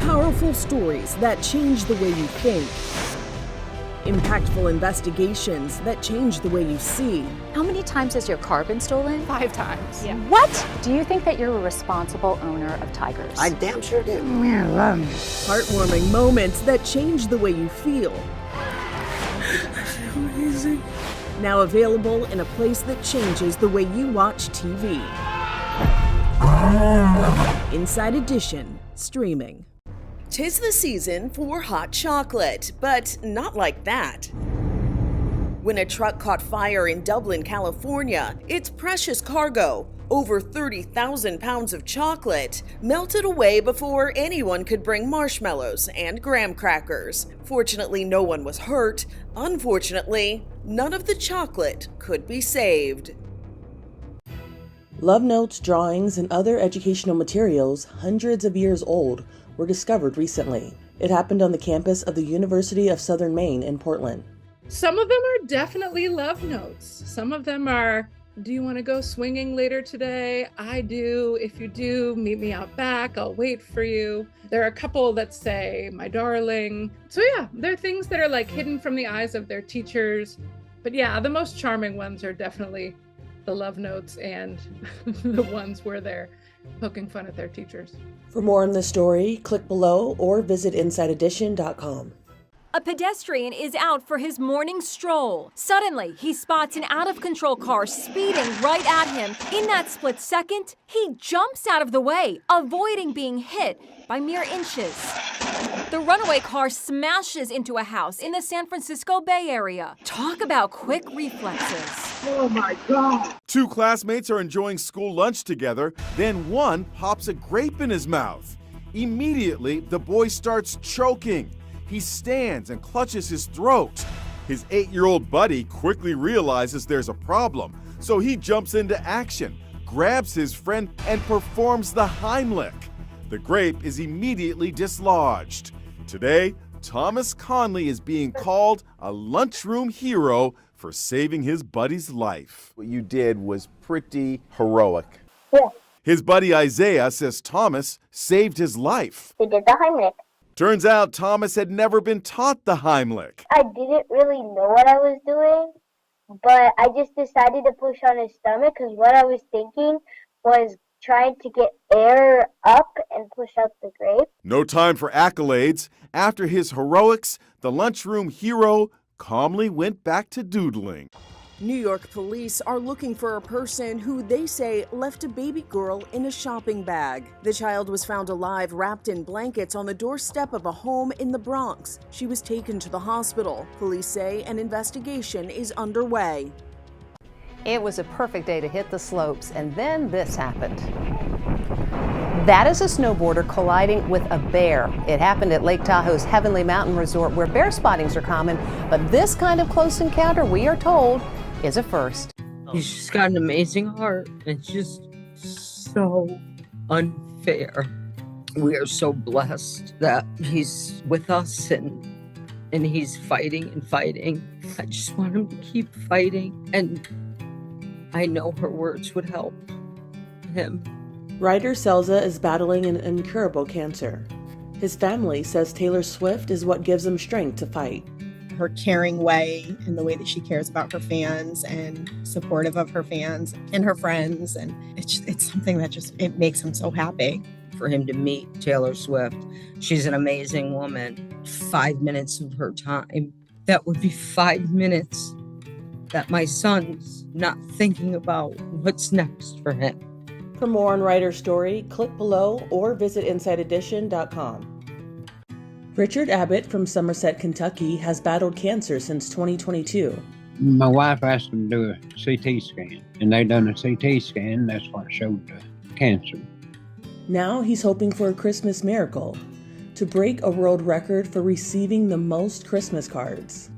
Powerful stories that change the way you think. Impactful investigations that change the way you see. How many times has your car been stolen? 5 times. Yeah. What? Do you think that you're a responsible owner of tigers? I damn sure do. Heartwarming moments that change the way you feel. I feel amazing. Now available in a place that changes the way you watch TV. Inside Edition, streaming. 'Tis the season for hot chocolate, but not like that. When a truck caught fire in Dublin, California, its precious cargo, over 30,000 pounds of chocolate, melted away before anyone could bring marshmallows and graham crackers. Fortunately, no one was hurt. Unfortunately, none of the chocolate could be saved. Love notes, drawings, and other educational materials hundreds of years old were discovered recently. It happened on the campus of the University of Southern Maine in Portland. Some of them are definitely love notes. Some of them are, do you want to go swinging later today? I do. If you do, meet me out back. I'll wait for you. There are a couple that say, my darling. So yeah, there are things that are like hidden from the eyes of their teachers. But yeah, the most charming ones are definitely the love notes and the ones where they're poking fun at their teachers. For more on this story, click below or visit InsideEdition.com. A pedestrian is out for his morning stroll. Suddenly, he spots an out-of-control car speeding right at him. In that split second, he jumps out of the way, avoiding being hit by mere inches. The runaway car smashes into a house in the San Francisco Bay Area. Talk about quick reflexes. Oh my God! 2 classmates are enjoying school lunch together, then one pops a grape in his mouth. Immediately, the boy starts choking. He stands and clutches his throat. His 8-year-old buddy quickly realizes there's a problem, so he jumps into action, grabs his friend, and performs the Heimlich. The grape is immediately dislodged. Today, Thomas Conley is being called a lunchroom hero for saving his buddy's life. What you did was pretty heroic. Yeah, His buddy Isaiah says Thomas saved his life. we did the Heimlich. Turns out Thomas had never been taught the Heimlich. I didn't really know what I was doing, but I just decided to push on his stomach because what I was thinking was trying to get air up and push out the grape. No time for accolades. After his heroics, the lunchroom hero calmly went back to doodling. New York police are looking for a person who they say left a baby girl in a shopping bag. The child was found alive wrapped in blankets on the doorstep of a home in the Bronx. She was taken to the hospital. Police say an investigation is underway. It was a perfect day to hit the slopes, and then this happened. That is a snowboarder colliding with a bear. It happened at Lake Tahoe's Heavenly Mountain Resort, where bear spottings are common, but this kind of close encounter, we are told, is a first. He's just got an amazing heart. It's just so unfair. We are so blessed that he's with us and he's fighting and fighting. I just want him to keep fighting, and I know her words would help him. Ryder Selza is battling an incurable cancer. His family says Taylor Swift is what gives him strength to fight. Her caring way and the way that she cares about her fans and supportive of her fans and her friends. And it's something that it makes him so happy. For him to meet Taylor Swift, she's an amazing woman. 5 minutes of her time, that would be 5 minutes that my son's not thinking about what's next for him. For more on Ryder's story, click below or visit InsideEdition.com. Richard Abbott from Somerset, Kentucky has battled cancer since 2022. My wife asked them to do a CT scan, and they done a CT scan. That's what showed the cancer. Now he's hoping for a Christmas miracle, to break a world record for receiving the most Christmas cards.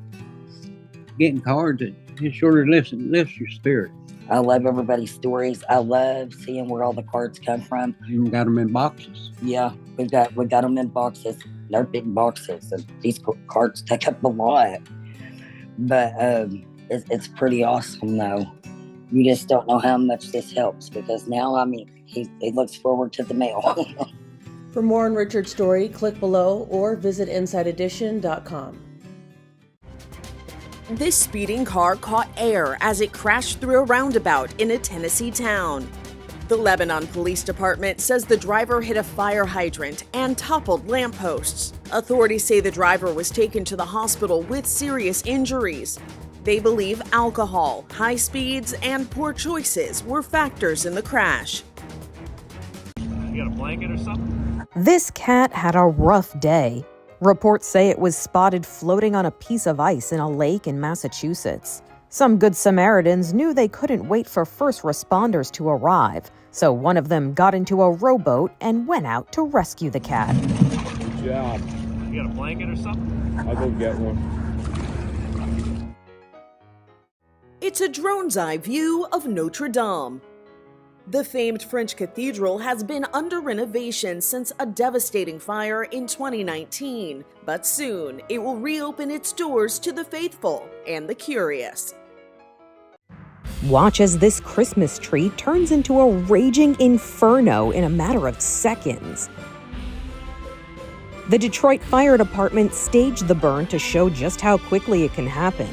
Getting cards, it sure lifts your spirit. I love everybody's stories. I love seeing where all the cards come from. You got them in boxes. Yeah, we got them in boxes. They're big boxes, and these cards take up a lot. But it's pretty awesome, though. You just don't know how much this helps, because now, he looks forward to the mail. For more on Richard's story, click below or visit InsideEdition.com. This speeding car caught air as it crashed through a roundabout in a Tennessee town. The Lebanon Police Department says the driver hit a fire hydrant and toppled lampposts. Authorities say the driver was taken to the hospital with serious injuries. They believe alcohol, high speeds, and poor choices were factors in the crash. You got a blanket or something? This cat had a rough day. Reports say it was spotted floating on a piece of ice in a lake in Massachusetts. Some Good Samaritans knew they couldn't wait for first responders to arrive, so one of them got into a rowboat and went out to rescue the cat. Good job. You got a blanket or something? I'll go get one. It's a drone's eye view of Notre Dame. The famed French cathedral has been under renovation since a devastating fire in 2019, but soon it will reopen its doors to the faithful and the curious. Watch as this Christmas tree turns into a raging inferno in a matter of seconds. The Detroit Fire Department staged the burn to show just how quickly it can happen.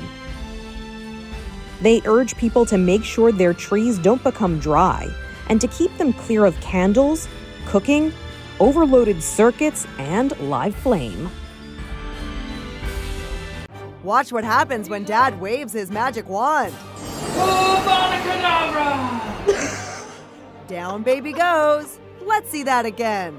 They urge people to make sure their trees don't become dry and to keep them clear of candles, cooking, overloaded circuits, and live flame. Watch what happens when Dad waves his magic wand. Down baby goes. Let's see that again.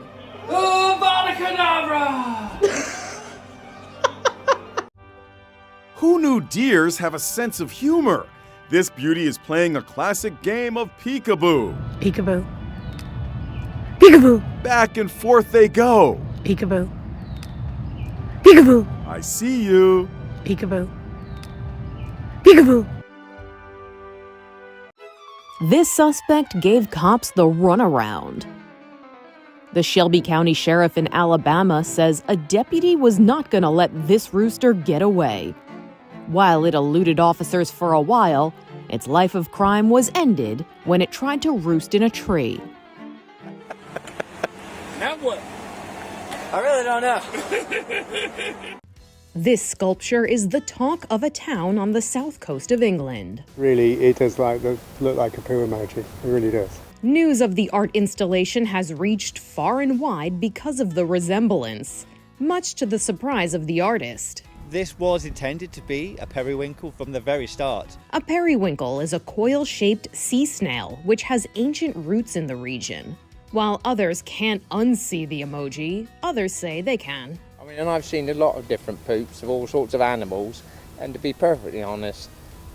Who knew deers have a sense of humor? This beauty is playing a classic game of peekaboo. Peekaboo. Peekaboo. Back and forth they go. Peekaboo. Peekaboo. I see you. Peekaboo. Peekaboo. This suspect gave cops the runaround. The Shelby County Sheriff in Alabama says a deputy was not going to let this rooster get away. While it eluded officers for a while, its life of crime was ended when it tried to roost in a tree. Now what? I really don't know. This sculpture is the talk of a town on the south coast of England. Really, it does look like a poo emoji. It really does. News of the art installation has reached far and wide because of the resemblance, much to the surprise of the artist. This was intended to be a periwinkle from the very start. A periwinkle is a coil-shaped sea snail which has ancient roots in the region. While others can't unsee the emoji, others say they can. I mean, and I've seen a lot of different poops of all sorts of animals, and to be perfectly honest,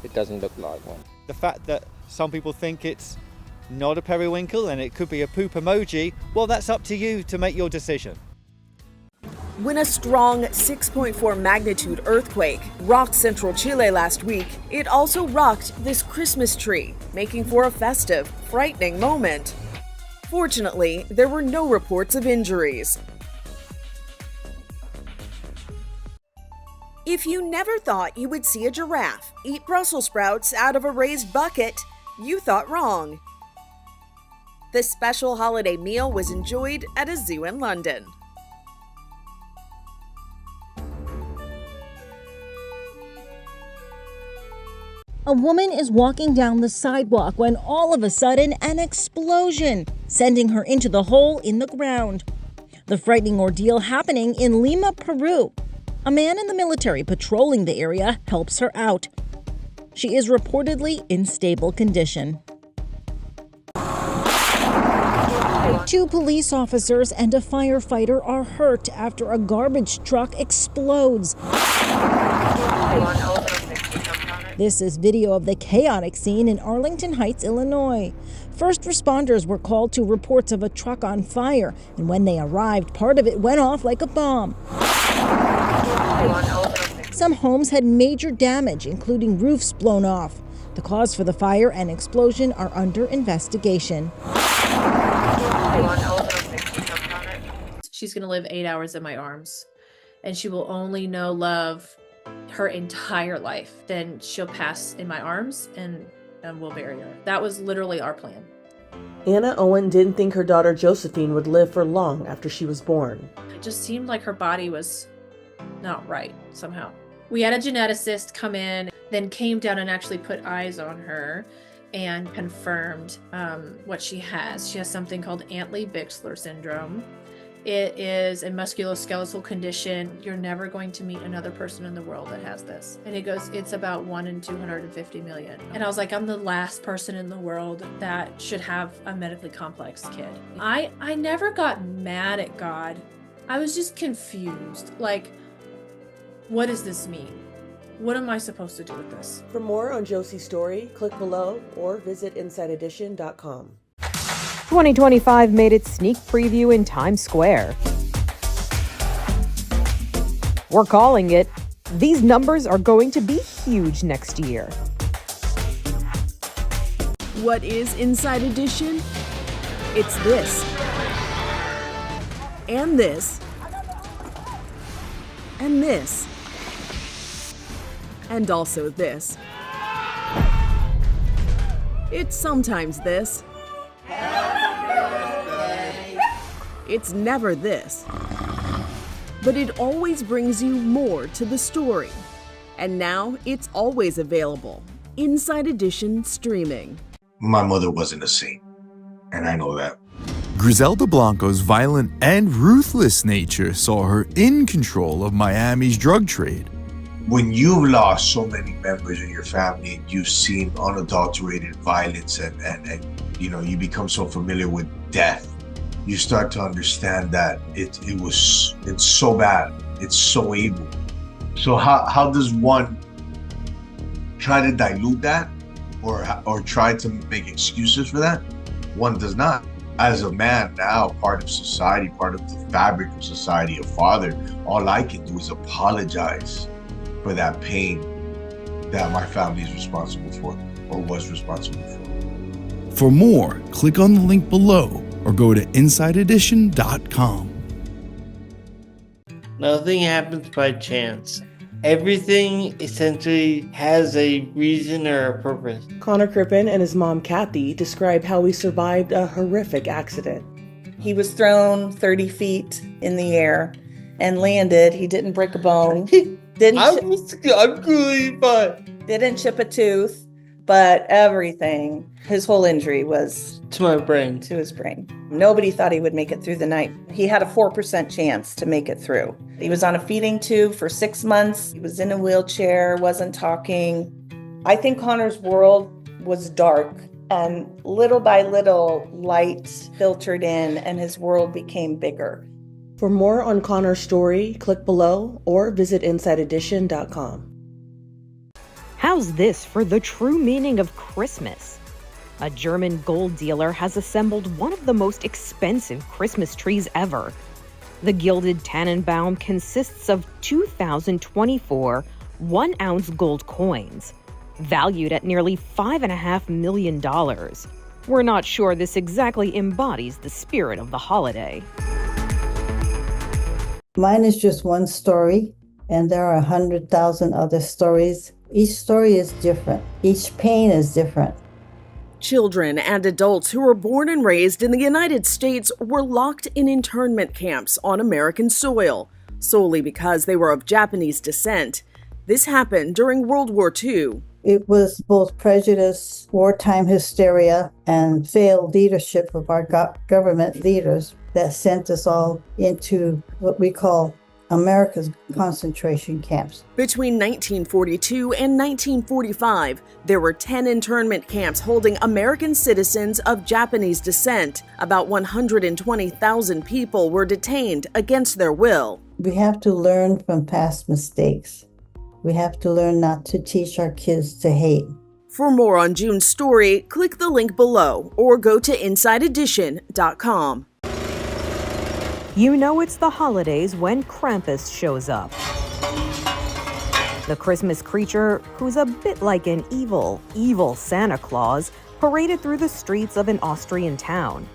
it doesn't look like one. The fact that some people think it's not a periwinkle and it could be a poop emoji, well, that's up to you to make your decision. When a strong 6.4 magnitude earthquake rocked central Chile last week, it also rocked this Christmas tree, making for a festive, frightening moment. Fortunately, there were no reports of injuries. If you never thought you would see a giraffe eat Brussels sprouts out of a raised bucket, you thought wrong. The special holiday meal was enjoyed at a zoo in London. A woman is walking down the sidewalk when all of a sudden an explosion, sending her into the hole in the ground. The frightening ordeal happening in Lima, Peru. A man in the military patrolling the area helps her out. She is reportedly in stable condition. 2 police officers and a firefighter are hurt after a garbage truck explodes. This is video of the chaotic scene in Arlington Heights, Illinois. First responders were called to reports of a truck on fire, and when they arrived, part of it went off like a bomb. Some homes had major damage, including roofs blown off. The cause for the fire and explosion are under investigation. She's going to live 8 hours in my arms, and she will only know love her entire life. Then she'll pass in my arms and we'll bury her. That was literally our plan. Anna Owen didn't think her daughter Josephine would live for long after she was born. It just seemed like her body was not right somehow. We had a geneticist come in, then came down and actually put eyes on her and confirmed what she has. She has something called Antley-Bixler syndrome. It is a musculoskeletal condition. You're never going to meet another person in the world that has this. And it's about 1 in 250 million. And I was like, I'm the last person in the world that should have a medically complex kid. I never got mad at God. I was just confused. Like, what does this mean? What am I supposed to do with this? For more on Josie's story, click below or visit InsideEdition.com. 2025 made its sneak preview in Times Square. We're calling it, these numbers are going to be huge next year. What is Inside Edition? It's this. And this. And this. And also this. It's sometimes this. It's never this. But it always brings you more to the story. And now it's always available. Inside Edition streaming. My mother wasn't a saint, and I know that. Griselda Blanco's violent and ruthless nature saw her in control of Miami's drug trade. When you've lost so many members in your family, you've seen unadulterated violence and you become so familiar with death, you start to understand that it's so bad, it's so evil. So how does one try to dilute that or try to make excuses for that? One does not. As a man now, part of society, part of the fabric of society, a father, all I can do is apologize for that pain that my family is responsible for or was responsible for. For more, click on the link below or go to InsideEdition.com. Nothing happens by chance. Everything essentially has a reason or a purpose. Connor Crippen and his mom Kathy describe how he survived a horrific accident. He was thrown 30 feet in the air and landed. He didn't break a bone. I'm really fine. Didn't chip a tooth, but everything. His whole injury was to my brain. To his brain. Nobody thought he would make it through the night. He had a 4% chance to make it through. He was on a feeding tube for 6 months. He was in a wheelchair, wasn't talking. I think Connor's world was dark, and little by little, light filtered in, and his world became bigger. For more on Connor's story, click below or visit InsideEdition.com. How's this for the true meaning of Christmas? A German gold dealer has assembled one of the most expensive Christmas trees ever. The gilded Tannenbaum consists of 2,024 one-ounce gold coins, valued at nearly $5.5 million. We're not sure this exactly embodies the spirit of the holiday. Mine is just one story, and there are 100,000 other stories. Each story is different. Each pain is different. Children and adults who were born and raised in the United States were locked in internment camps on American soil, solely because they were of Japanese descent. This happened during World War II. It was both prejudice, wartime hysteria, and failed leadership of our government leaders that sent us all into what we call America's concentration camps. Between 1942 and 1945, there were 10 internment camps holding American citizens of Japanese descent. About 120,000 people were detained against their will. We have to learn from past mistakes. We have to learn not to teach our kids to hate. For more on June's story, click the link below or go to InsideEdition.com. You know it's the holidays when Krampus shows up. The Christmas creature, who's a bit like an evil Santa Claus, paraded through the streets of an Austrian town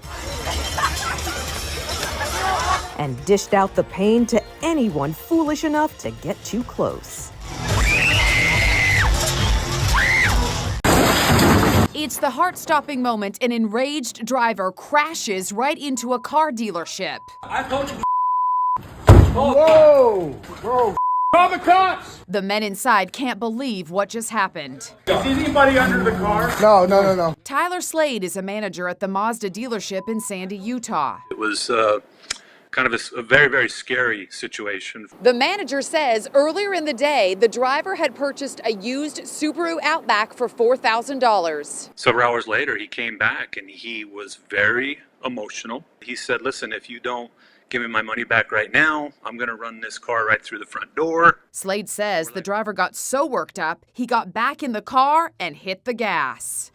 and dished out the pain to anyone foolish enough to get too close. It's the heart-stopping moment an enraged driver crashes right into a car dealership. I told you. Whoa! Whoa! Call the cops! The men inside can't believe what just happened. Is anybody under the car? No. Tyler Slade is a manager at the Mazda dealership in Sandy, Utah. It was kind of a very, very scary situation. The manager says earlier in the day, the driver had purchased a used Subaru Outback for $4,000. Several hours later, he came back and he was very emotional. He said, listen, if you don't give me my money back right now, I'm going to run this car right through the front door. Slade says the driver got so worked up, he got back in the car and hit the gas.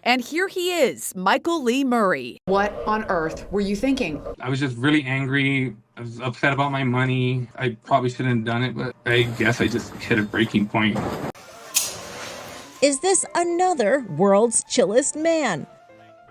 And here he is, Michael Lee Murray. What on earth were you thinking? I was just really angry. I was upset about my money. I probably shouldn't have done it, but I guess I just hit a breaking point. Is this another world's chillest man?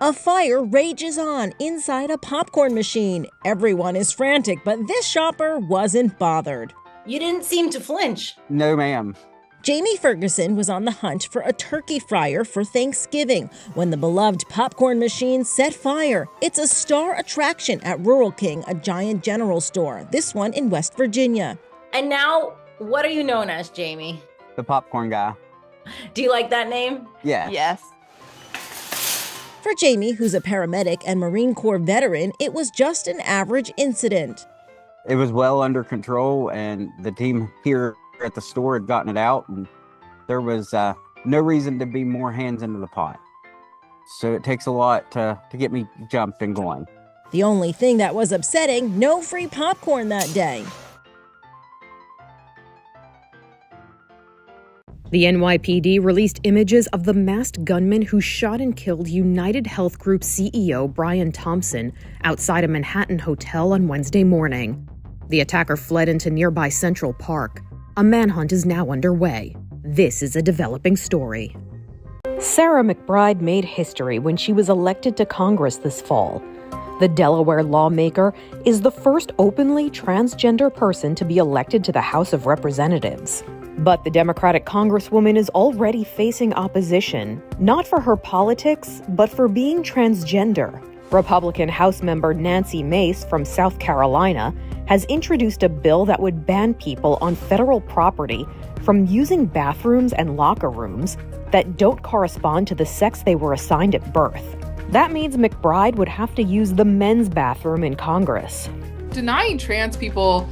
A fire rages on inside a popcorn machine. Everyone is frantic, but this shopper wasn't bothered. You didn't seem to flinch. No, ma'am. Jamie Ferguson was on the hunt for a turkey fryer for Thanksgiving when the beloved popcorn machine set fire. It's a star attraction at Rural King, a giant general store, this one in West Virginia. And now, what are you known as, Jamie? The popcorn guy. Do you like that name? Yeah. Yes. For Jamie, who's a paramedic and Marine Corps veteran, it was just an average incident. It was well under control, and the team here at the store had gotten it out, and there was no reason to be more hands into the pot. So it takes a lot to get me jumped and going. The only thing that was upsetting, no free popcorn that day. The NYPD released images of the masked gunman who shot and killed United Health Group CEO Brian Thompson outside a Manhattan hotel on Wednesday morning. The attacker fled into nearby Central Park. A manhunt is now underway. This is a developing story. Sarah McBride made history when she was elected to Congress this fall. The Delaware lawmaker is the first openly transgender person to be elected to the House of Representatives. But the Democratic Congresswoman is already facing opposition, not for her politics, but for being transgender. Republican House member Nancy Mace from South Carolina has introduced a bill that would ban people on federal property from using bathrooms and locker rooms that don't correspond to the sex they were assigned at birth. That means McBride would have to use the men's bathroom in Congress. Denying trans people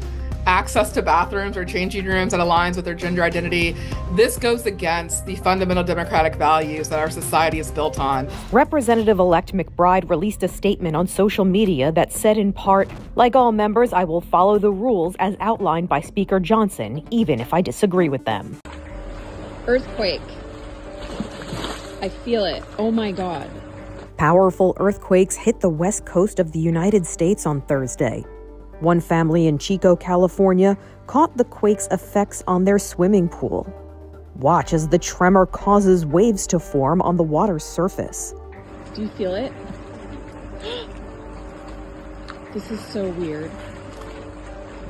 access to bathrooms or changing rooms that aligns with their gender identity, this goes against the fundamental democratic values that our society is built on. Representative-elect McBride released a statement on social media that said in part, "Like all members, I will follow the rules as outlined by Speaker Johnson, even if I disagree with them." Earthquake. I feel it. Oh my God. Powerful earthquakes hit the west coast of the United States on Thursday. One family in Chico, California, caught the quake's effects on their swimming pool. Watch as the tremor causes waves to form on the water's surface. Do you feel it? This is so weird.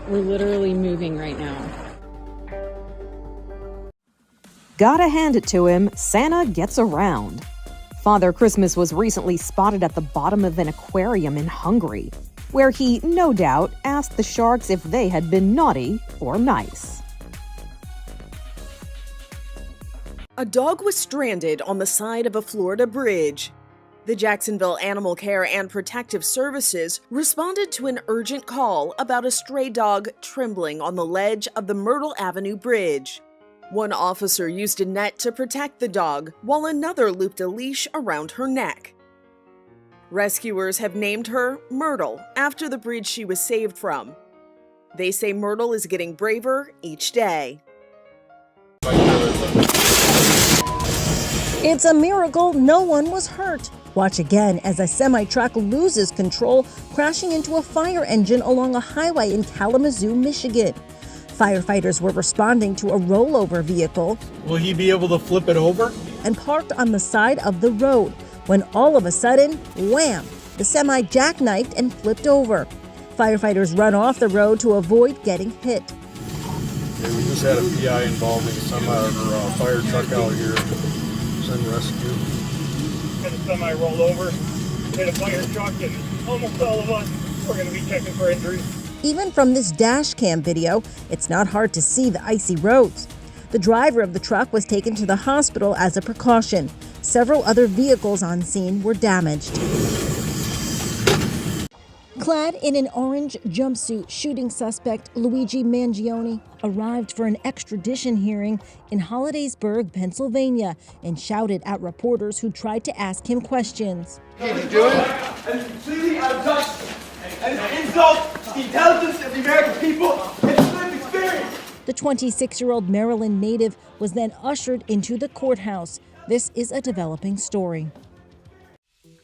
We're literally moving right now. Gotta hand it to him, Santa gets around. Father Christmas was recently spotted at the bottom of an aquarium in Hungary, where he, no doubt, asked the sharks if they had been naughty or nice. A dog was stranded on the side of a Florida bridge. The Jacksonville Animal Care and Protective Services responded to an urgent call about a stray dog trembling on the ledge of the Myrtle Avenue Bridge. One officer used a net to protect the dog, while another looped a leash around her neck. Rescuers have named her Myrtle after the bridge she was saved from. They say Myrtle is getting braver each day. It's a miracle no one was hurt. Watch again as a semi-truck loses control, crashing into a fire engine along a highway in Kalamazoo, Michigan. Firefighters were responding to a rollover vehicle. Will he be able to flip it over? And parked on the side of the road, when all of a sudden, wham, the semi jackknifed and flipped over. Firefighters run off the road to avoid getting hit. Yeah, we just had a PI involving some fire truck out here. send rescue. Had a semi roll over, hit a fire truck, and almost all of us we're going to be checking for injuries. Even from this dash cam video, it's not hard to see the icy roads. The driver of the truck was taken to the hospital as a precaution. Several other vehicles on scene were damaged. Clad in an orange jumpsuit, shooting suspect Luigi Mangione arrived for an extradition hearing in Hollidaysburg, Pennsylvania, and shouted at reporters who tried to ask him questions. He's doing and it's completely out of touch and an insult to the intelligence of the American people and his lived experience. The 26-year-old Maryland native was then ushered into the courthouse. This is a developing story.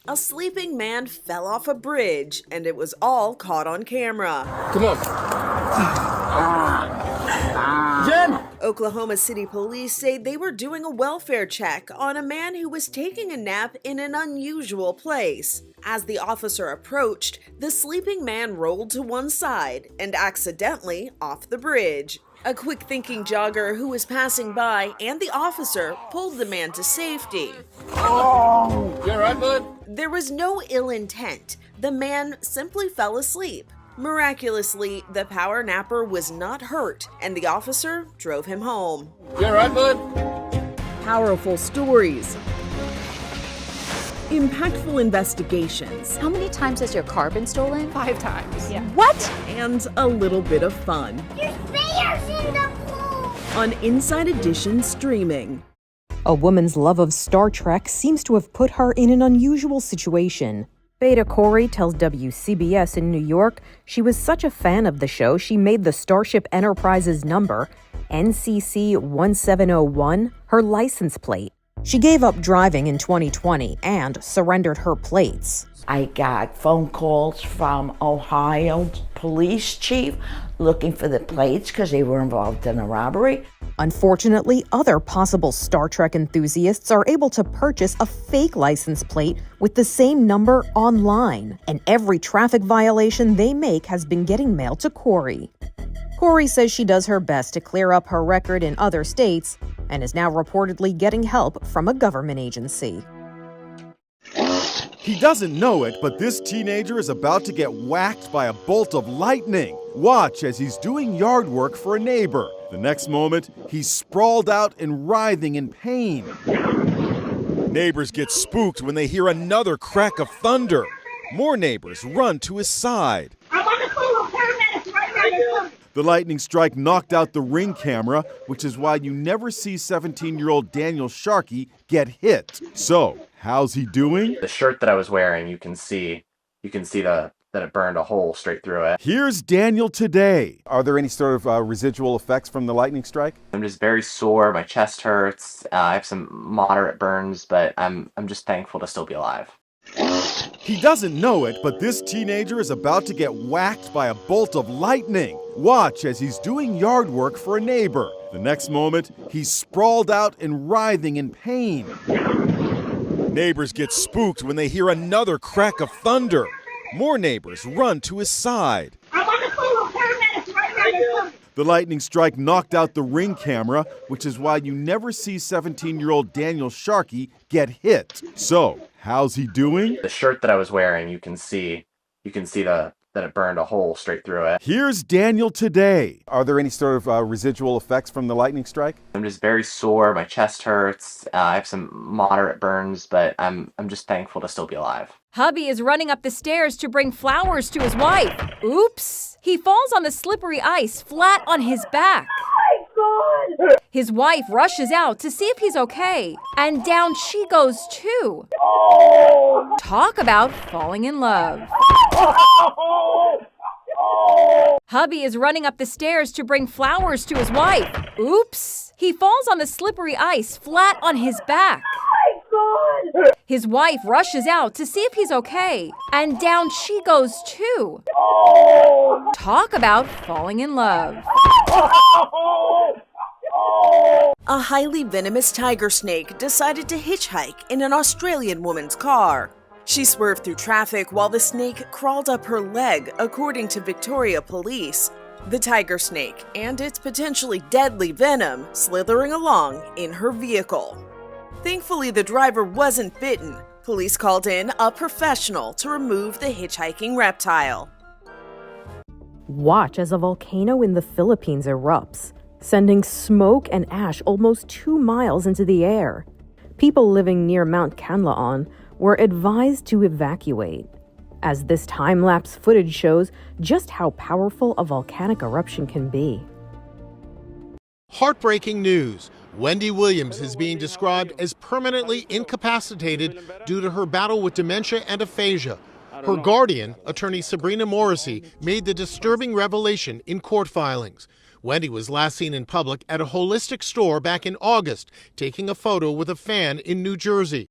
A sleeping man fell off a bridge, and it was all caught on camera. Come on. Jen! Oklahoma City police say they were doing a welfare check on a man who was taking a nap in an unusual place. As the officer approached, the sleeping man rolled to one side and accidentally off the bridge. A quick-thinking jogger who was passing by and the officer pulled the man to safety. Oh! You all right, bud? There was no ill intent. The man simply fell asleep. Miraculously, the power napper was not hurt, and the officer drove him home. You all right, bud? Powerful stories. Impactful investigations. How many times has your car been stolen? 5 times. Yeah. What? And a little bit of fun. Your bear's in the pool! On Inside Edition streaming. A woman's love of Star Trek seems to have put her in an unusual situation. Beta Corey tells WCBS in New York she was such a fan of the show she made the Starship Enterprise's number, NCC 1701, her license plate. She gave up driving in 2020 and surrendered her plates. I got phone calls from Ohio police chief looking for the plates because they were involved in a robbery. Unfortunately, other possible Star Trek enthusiasts are able to purchase a fake license plate with the same number online, and every traffic violation they make has been getting mailed to Corey. Corey says she does her best to clear up her record in other states and is now reportedly getting help from a government agency. He doesn't know it, but this teenager is about to get whacked by a bolt of lightning. Watch as he's doing yard work for a neighbor. The next moment, he's sprawled out and writhing in pain. Neighbors get spooked when they hear another crack of thunder. More neighbors run to his side. I'm on the phone with paramedics right now. The lightning strike knocked out the Ring camera, which is why you never see 17-year-old Daniel Sharkey get hit. So, how's he doing? The shirt that I was wearing, you can see that it burned a hole straight through it. Here's Daniel today. Are there any sort of residual effects from the lightning strike? I'm just very sore. My chest hurts. I have some moderate burns, but I'm just thankful to still be alive. He doesn't know it, but this teenager is about to get whacked by a bolt of lightning. Watch as he's doing yard work for a neighbor. The next moment, he's sprawled out and writhing in pain. Neighbors get spooked when they hear another crack of thunder. More neighbors run to his side. I'm on the phone with paramedics right now. The lightning strike knocked out the Ring camera, which is why you never see 17-year-old Daniel Sharkey get hit. So, how's he doing? The shirt that I was wearing, you can see that it burned a hole straight through it. Here's Daniel today. Are there any sort of residual effects from the lightning strike? I'm just very sore. My chest hurts. I have some moderate burns, but I'm just thankful to still be alive. Hubby is running up the stairs to bring flowers to his wife. Oops! He falls on the slippery ice flat on his back. Oh my God! His wife rushes out to see if he's okay, and down she goes too. Oh! Talk about falling in love. Hubby is running up the stairs to bring flowers to his wife. Oops! He falls on the slippery ice flat on his back. His wife rushes out to see if he's okay, and down she goes too. Oh! Talk about falling in love. A highly venomous tiger snake decided to hitchhike in an Australian woman's car. She swerved through traffic while the snake crawled up her leg, according to Victoria police. The tiger snake and its potentially deadly venom slithering along in her vehicle. Thankfully, the driver wasn't bitten. Police called in a professional to remove the hitchhiking reptile. Watch as a volcano in the Philippines erupts, sending smoke and ash almost 2 miles into the air. People living near Mount Canlaon were advised to evacuate, as this time-lapse footage shows just how powerful a volcanic eruption can be. Heartbreaking news. Wendy Williams is being described as permanently incapacitated due to her battle with dementia and aphasia. Her guardian, attorney Sabrina Morrissey, made the disturbing revelation in court filings. Wendy was last seen in public at a holistic store back in August, taking a photo with a fan in New Jersey.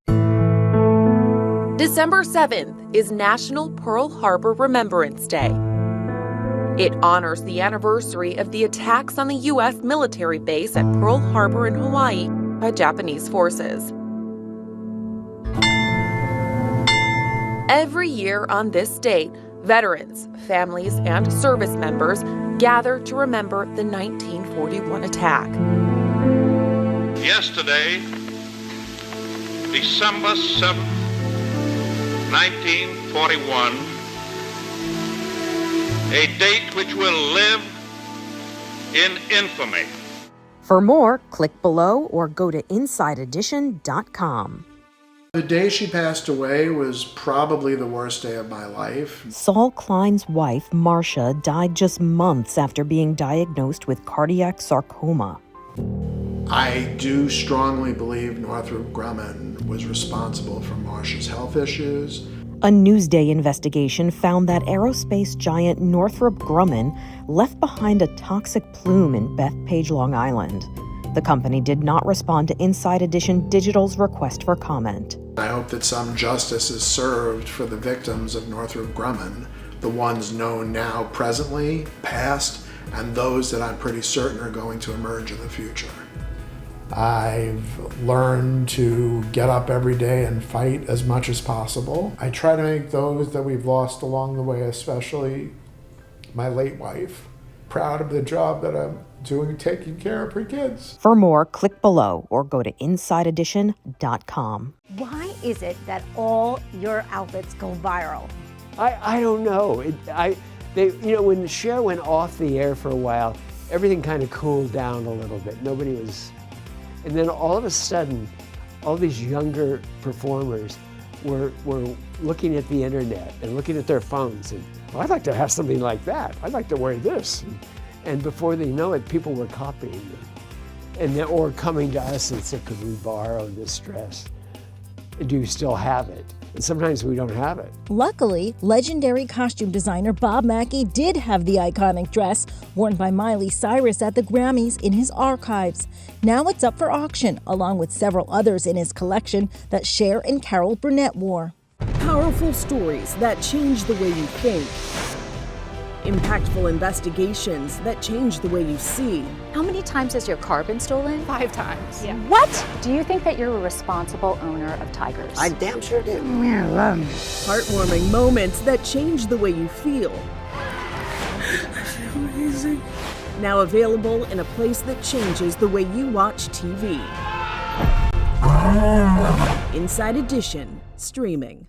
December 7th is National Pearl Harbor Remembrance Day. It honors the anniversary of the attacks on the U.S. military base at Pearl Harbor in Hawaii by Japanese forces. Every year on this date, veterans, families, and service members gather to remember the 1941 attack. Yesterday, December 7th, 1941, a date which will live in infamy. For more, click below or go to InsideEdition.com. The day she passed away was probably the worst day of my life. Saul Klein's wife, Marcia, died just months after being diagnosed with cardiac sarcoma. I do strongly believe Northrop Grumman was responsible for Marcia's health issues. A Newsday investigation found that aerospace giant Northrop Grumman left behind a toxic plume in Bethpage, Long Island. The company did not respond to Inside Edition Digital's request for comment. I hope that some justice is served for the victims of Northrop Grumman, the ones known now presently, past, and those that I'm pretty certain are going to emerge in the future. I've learned to get up every day and fight as much as possible. I try to make those that we've lost along the way, especially my late wife, proud of the job that I'm doing taking care of her kids. For more, click below or go to InsideEdition.com. Why is it that all your outfits go viral? I don't know. When the show went off the air for a while, everything kind of cooled down a little bit. Nobody was... And then all of a sudden, all these younger performers were looking at the internet and looking at their phones and, well, I'd like to have something like that. I'd like to wear this. And before they know it, people were copying them. Or coming to us and said, could we borrow this dress? Do you still have it? And sometimes we don't have it. Luckily, legendary costume designer Bob Mackie did have the iconic dress worn by Miley Cyrus at the Grammys in his archives. Now it's up for auction, along with several others in his collection that Cher and Carol Burnett wore. Powerful stories that change the way you think. Impactful investigations that change the way you see. How many times has your car been stolen? 5 times. Yeah. What? Do you think that you're a responsible owner of tigers? I damn sure do. Yeah, I love them. Heartwarming moments that change the way you feel. I feel amazing. Now available in a place that changes the way you watch TV. Inside Edition, streaming.